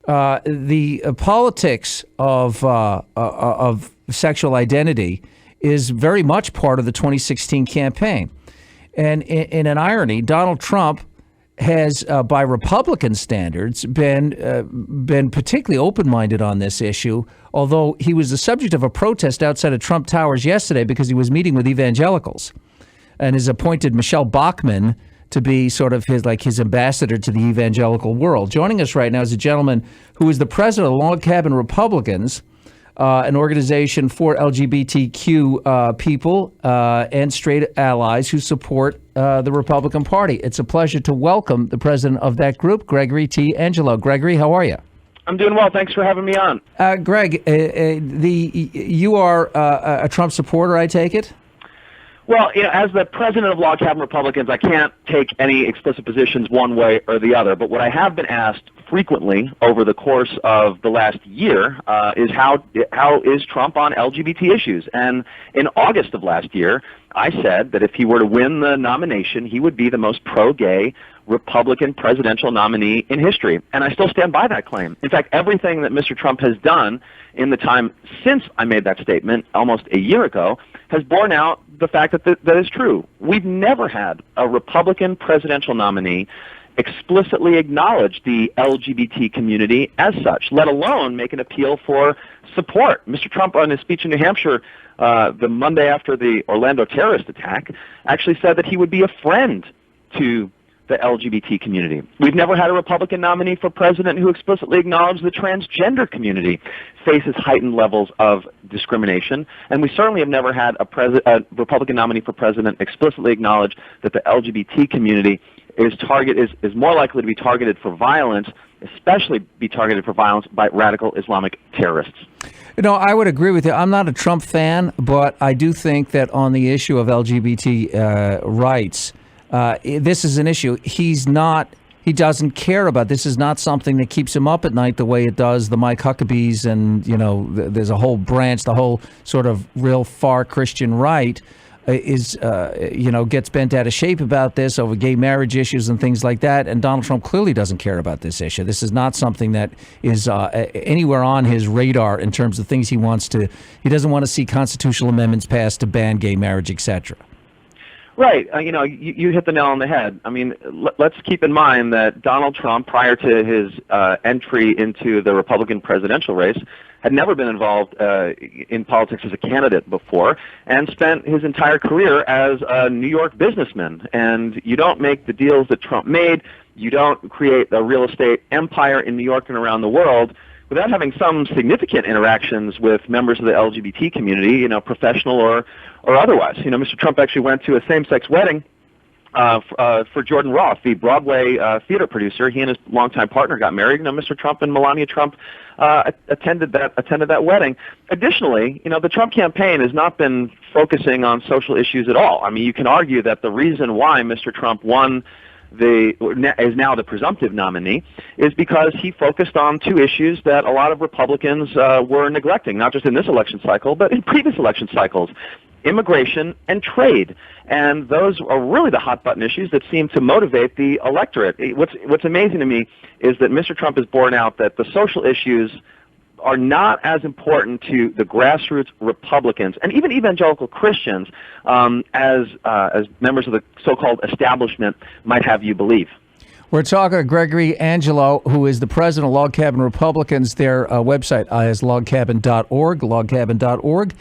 the politics of sexual identity is very much part of the 2016 campaign. And in an irony, Donald Trump has, by Republican standards, been particularly open-minded on this issue, although he was the subject of a protest outside of Trump Towers yesterday because he was meeting with evangelicals and has appointed Michelle Bachmann to be sort of his ambassador to the evangelical world. Joining us right now is a gentleman who is the president of Log Cabin Republicans, an organization for LGBTQ people and straight allies who support the Republican Party. It's a pleasure to welcome the president of that group, Gregory T. Angelo. Gregory, how are you? I'm doing well. Thanks for having me on. Greg, you are a Trump supporter, I take it? Well, as the president of Log Cabin Republicans, I can't take any explicit positions one way or the other. But what I have been asked frequently over the course of the last year is how is Trump on LGBT issues? And in August of last year, I said that if he were to win the nomination, he would be the most pro-gay Republican presidential nominee in history. And I still stand by that claim. In fact, everything that Mr. Trump has done in the time since I made that statement almost a year ago has borne out the fact that is true. We've never had a Republican presidential nominee explicitly acknowledge the LGBT community as such, let alone make an appeal for support. Mr. Trump, on his speech in New Hampshire the Monday after the Orlando terrorist attack, actually said that he would be a friend to the LGBT community. We've never had a Republican nominee for president who explicitly acknowledged the transgender community faces heightened levels of discrimination, and we certainly have never had a Republican nominee for president explicitly acknowledge that the LGBT community is more likely to be targeted for violence, especially be targeted for violence by radical Islamic terrorists. I would agree with you. I'm not a Trump fan, but I do think that on the issue of LGBT rights, this is an issue he doesn't care about. This is not something that keeps him up at night the way it does the Mike Huckabees and, there's a whole branch, the whole sort of real far Christian right gets bent out of shape about this over gay marriage issues and things like that. And Donald Trump clearly doesn't care about this issue. This is not something that is anywhere on his radar in terms of things he doesn't want to see constitutional amendments passed to ban gay marriage, etc. Right. You hit the nail on the head. I mean, let's keep in mind that Donald Trump, prior to his entry into the Republican presidential race, had never been involved in politics as a candidate before and spent his entire career as a New York businessman. And you don't make the deals that Trump made. You don't create a real estate empire in New York and around the world without having some significant interactions with members of the LGBT community, professional or otherwise. Mr. Trump actually went to a same-sex wedding for Jordan Roth, the Broadway theater producer. He and his longtime partner got married. Mr. Trump and Melania Trump attended that wedding. Additionally, the Trump campaign has not been focusing on social issues at all. I mean, you can argue that the reason why Mr. Trump is now the presumptive nominee is because he focused on two issues that a lot of Republicans were neglecting, not just in this election cycle, but in previous election cycles: immigration and trade. And those are really the hot button issues that seem to motivate the electorate. What's amazing to me is that Mr. Trump has borne out that the social issues are not as important to the grassroots Republicans and even evangelical Christians as members of the so-called establishment might have you believe. We're talking to Gregory Angelo, who is the president of Log Cabin Republicans. Their website is logcabin.org, logcabin.org.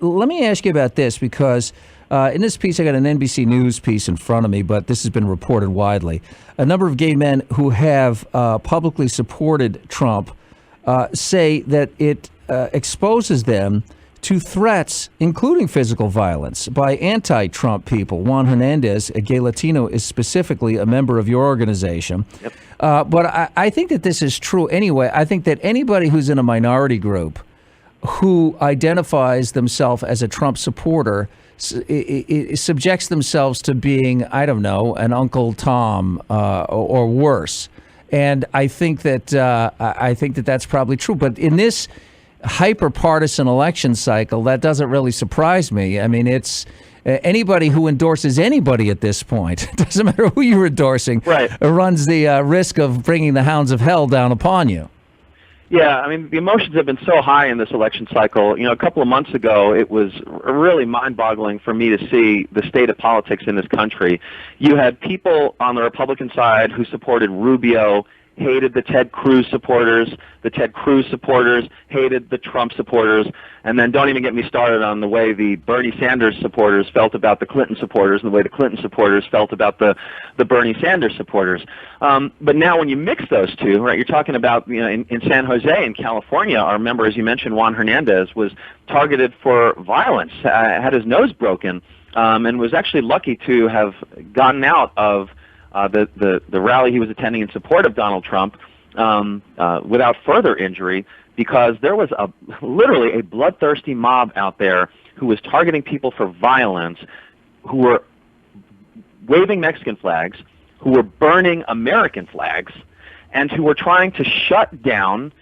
Let me ask you about this, because in this piece, I got an NBC News piece in front of me, but this has been reported widely. A number of gay men who have publicly supported Trump say that it exposes them to threats, including physical violence, by anti-Trump people. Juan Hernandez, a gay Latino, is specifically a member of your organization. Yep. But I think that this is true anyway. I think that anybody who's in a minority group who identifies themselves as a Trump supporter it subjects themselves to being, I don't know, an Uncle Tom or worse. And I think that that's probably true. But in this hyper-partisan election cycle, that doesn't really surprise me. I mean, Anybody who endorses anybody at this point, it doesn't matter who you're endorsing, right, runs the risk of bringing the hounds of hell down upon you. Yeah, I mean, the emotions have been so high in this election cycle. You know, a couple of months ago, it was really mind-boggling for me to see the state of politics in this country. You had people on the Republican side who supported Rubio, hated the Ted Cruz supporters. The Ted Cruz supporters hated the Trump supporters. And then don't even get me started on the way the Bernie Sanders supporters felt about the Clinton supporters and the way the Clinton supporters felt about the Bernie Sanders supporters. But now when you mix those two, right, you're talking about, you know, in San Jose in California, our member, as you mentioned, Juan Hernandez, was targeted for violence, had his nose broken, and was actually lucky to have gotten out of the rally he was attending in support of Donald Trump without further injury, because there was literally a bloodthirsty mob out there who was targeting people for violence, who were waving Mexican flags, who were burning American flags, and who were trying to shut down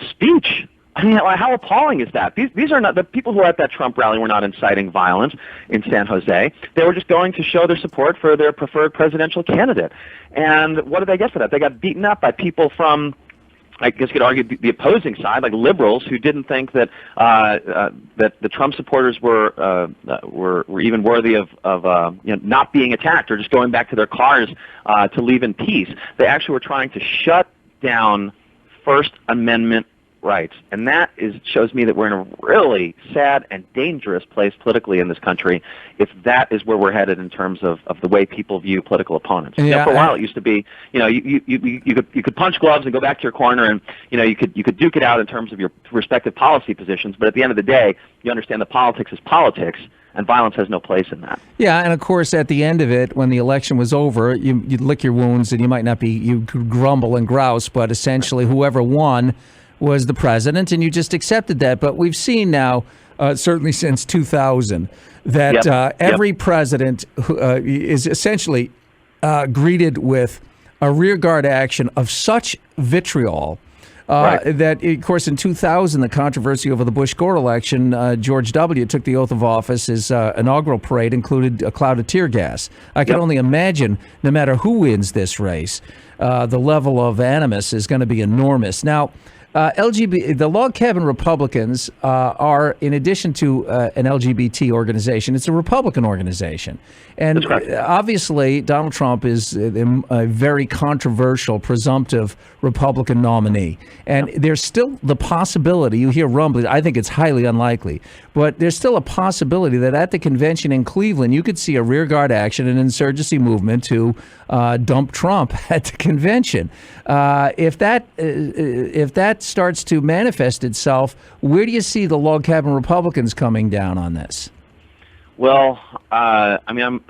speech. I mean, how appalling is that? These are not the people who were at that Trump rally were not inciting violence in San Jose. They were just going to show their support for their preferred presidential candidate. And what did they get for that? They got beaten up by people from, I guess you could argue, the opposing side, like liberals, who didn't think that that the Trump supporters were even worthy of you know, not being attacked or just going back to their cars to leave in peace. They actually were trying to shut down First Amendment rights, and that shows me that we're in a really sad and dangerous place politically in this country if that is where we're headed in terms of the way people view political opponents. Yeah, you know, for a while it used to be, you know, you could punch gloves and go back to your corner, and you know, you could duke it out in terms of your respective policy positions, but at the end of the day, you understand that politics is politics, and violence has no place in that. Yeah, and of course, at the end of it, when the election was over, you'd lick your wounds, and you could grumble and grouse, but essentially whoever won was the president, and you just accepted that. But we've seen now, certainly since 2000, that every president is essentially greeted with a rearguard action of such vitriol that, of course, in 2000, the controversy over the Bush-Gore election, George W. took the oath of office. His inaugural parade included a cloud of tear gas. I can only imagine, no matter who wins this race, the level of animus is going to be enormous. Now, the Log Cabin Republicans are, in addition to an LGBT organization, it's a Republican organization. And obviously, Donald Trump is a very controversial, presumptive Republican nominee. And there's still the possibility, you hear rumblings, I think it's highly unlikely, but there's still a possibility that at the convention in Cleveland, you could see a rearguard action, an insurgency movement to dump Trump at the convention. If that starts to manifest itself, where do you see the Log Cabin Republicans coming down on this? Well, I mean,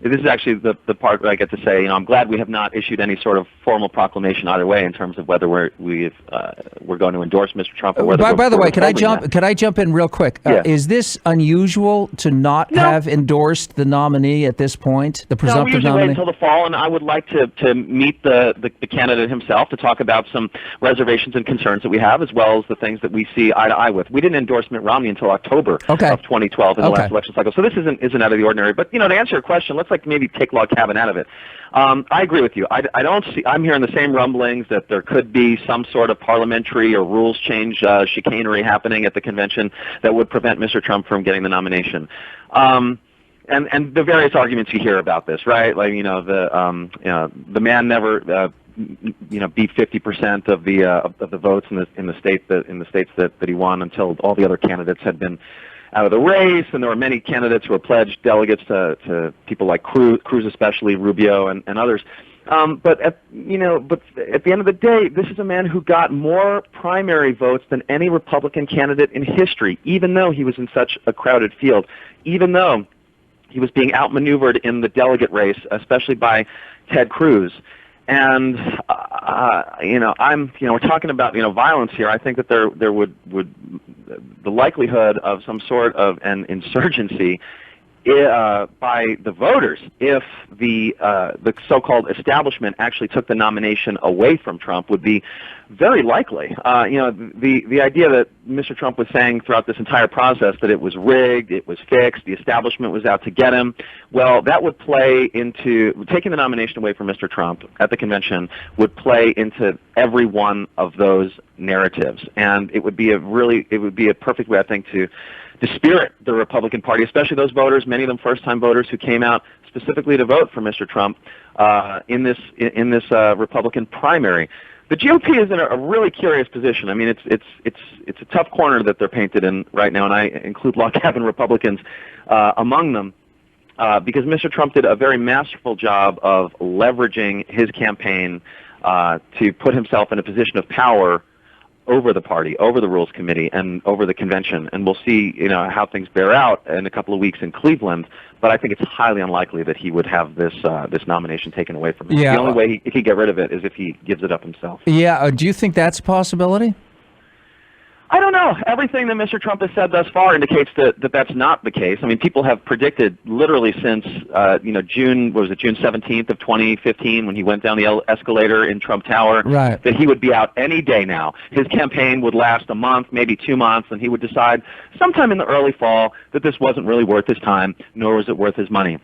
this is actually the part where I get to say, you know, I'm glad we have not issued any sort of formal proclamation either way in terms of whether we're going to endorse Mr. Trump or whether. By the way, could I jump in real quick? Yeah. Is this unusual to not have endorsed the nominee at this point, the presumptive nominee? No, we usually wait until the fall, and I would like to meet the candidate himself to talk about some reservations and concerns that we have, as well as the things that we see eye to eye with. We didn't endorse Mitt Romney until October of 2012 in the last election cycle. So this isn't out of the ordinary. But, you know, to answer your question, let's maybe take Log Cabin out of it. I agree with you. I don't see. I'm hearing the same rumblings that there could be some sort of parliamentary or rules change chicanery happening at the convention that would prevent Mr. Trump from getting the nomination. And the various arguments you hear about this, right? Like, you know, the man never beat 50% of the votes in the states that he won until all the other candidates had been out of the race, and there were many candidates who were pledged delegates to people like Cruz, especially Rubio and others. But at the end of the day, this is a man who got more primary votes than any Republican candidate in history, even though he was in such a crowded field, even though he was being outmaneuvered in the delegate race, especially by Ted Cruz. And we're talking about violence here. I think that there would the likelihood of some sort of an insurgency by the voters if the so-called establishment actually took the nomination away from Trump would be very likely. The idea that Mr. Trump was saying throughout this entire process that it was rigged, it was fixed, the establishment was out to get him, well, that would play into taking the nomination away from Mr. Trump at the convention would play into every one of those narratives, and it would be a perfect way, I think, to dispirit the Republican Party, especially those voters, many of them first-time voters who came out specifically to vote for Mr. Trump in this Republican primary. The GOP is in a really curious position. I mean, it's a tough corner that they're painted in right now, and I include log cabin Republicans among them because Mr. Trump did a very masterful job of leveraging his campaign to put himself in a position of power over the party, over the Rules Committee, and over the convention. And we'll see, how things bear out in a couple of weeks in Cleveland. But I think it's highly unlikely that he would have this nomination taken away from him. Yeah. The only way he could get rid of it is if he gives it up himself. Yeah. Do you think that's a possibility? I don't know. Everything that Mr. Trump has said thus far indicates that that's not the case. I mean, people have predicted literally since June 17th of 2015 when he went down the escalator in Trump Tower, right, that he would be out any day now. His campaign would last a month, maybe 2 months, and he would decide sometime in the early fall that this wasn't really worth his time, nor was it worth his money.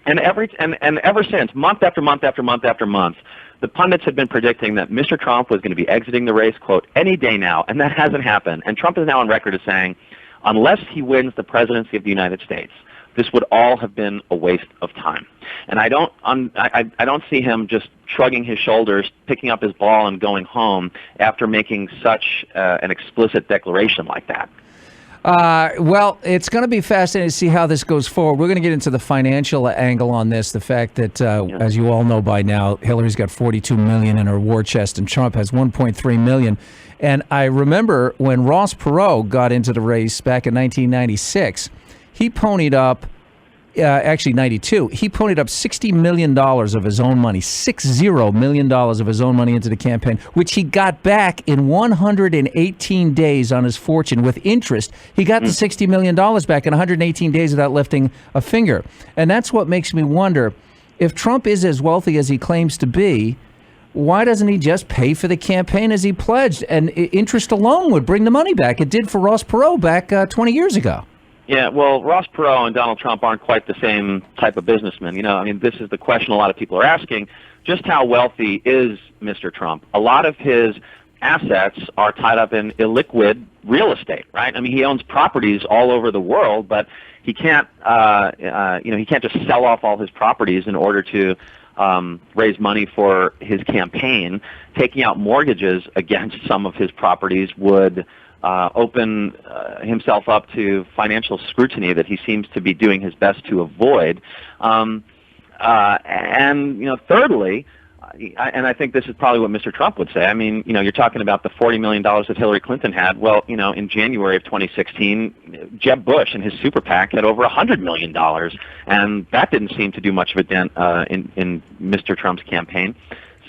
And ever since, month after month after month after month, the pundits had been predicting that Mr. Trump was going to be exiting the race, quote, any day now, and that hasn't happened. And Trump is now on record as saying, unless he wins the presidency of the United States, this would all have been a waste of time. And I don't see him just shrugging his shoulders, picking up his ball, and going home after making such an explicit declaration like that. Well, it's going to be fascinating to see how this goes forward. We're going to get into the financial angle on this, the fact that, as you all know by now, Hillary's got $42 million in her war chest and Trump has $1.3 million. And I remember when Ross Perot got into the race back in 1996, he ponied up, actually 92, he ponied up $60 million of his own money, $60 million of his own money into the campaign, which he got back in 118 days on his fortune with interest. He got the $60 million back in 118 days without lifting a finger. And that's what makes me wonder, if Trump is as wealthy as he claims to be, why doesn't he just pay for the campaign as he pledged? And interest alone would bring the money back. It did for Ross Perot back 20 years ago. Yeah, well, Ross Perot and Donald Trump aren't quite the same type of businessman. This is the question a lot of people are asking. Just how wealthy is Mr. Trump? A lot of his assets are tied up in illiquid real estate, right? I mean, he owns properties all over the world, but he can't, he can't just sell off all his properties in order to raise money for his campaign. Taking out mortgages against some of his properties would open himself up to financial scrutiny that he seems to be doing his best to avoid. And thirdly, and I think this is probably what Mr. Trump would say. I mean, you're talking about the $40 million that Hillary Clinton had. Well, in January of 2016, Jeb Bush and his super PAC had over $100 million, and that didn't seem to do much of a dent in Mr. Trump's campaign.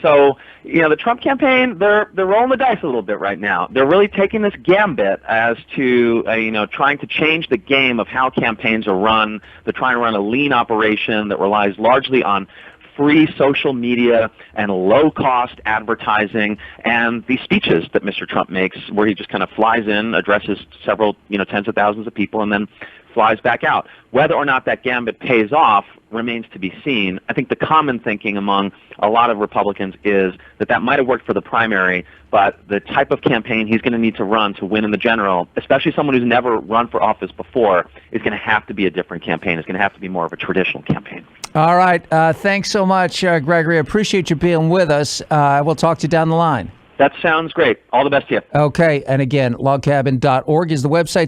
So, the Trump campaign, they're rolling the dice a little bit right now. They're really taking this gambit as to, trying to change the game of how campaigns are run. They're trying to run a lean operation that relies largely on free social media and low-cost advertising and the speeches that Mr. Trump makes where he just kind of flies in, addresses several, tens of thousands of people, and then flies back out. Whether or not that gambit pays off remains to be seen. I think the common thinking among a lot of Republicans is that might have worked for the primary, but the type of campaign he's going to need to run to win in the general, especially someone who's never run for office before, is going to have to be a different campaign. It's going to have to be more of a traditional campaign. All right. Thanks so much, Gregory. I appreciate you being with us. We'll talk to you down the line. That sounds great. All the best to you. Okay. And again, logcabin.org is the website.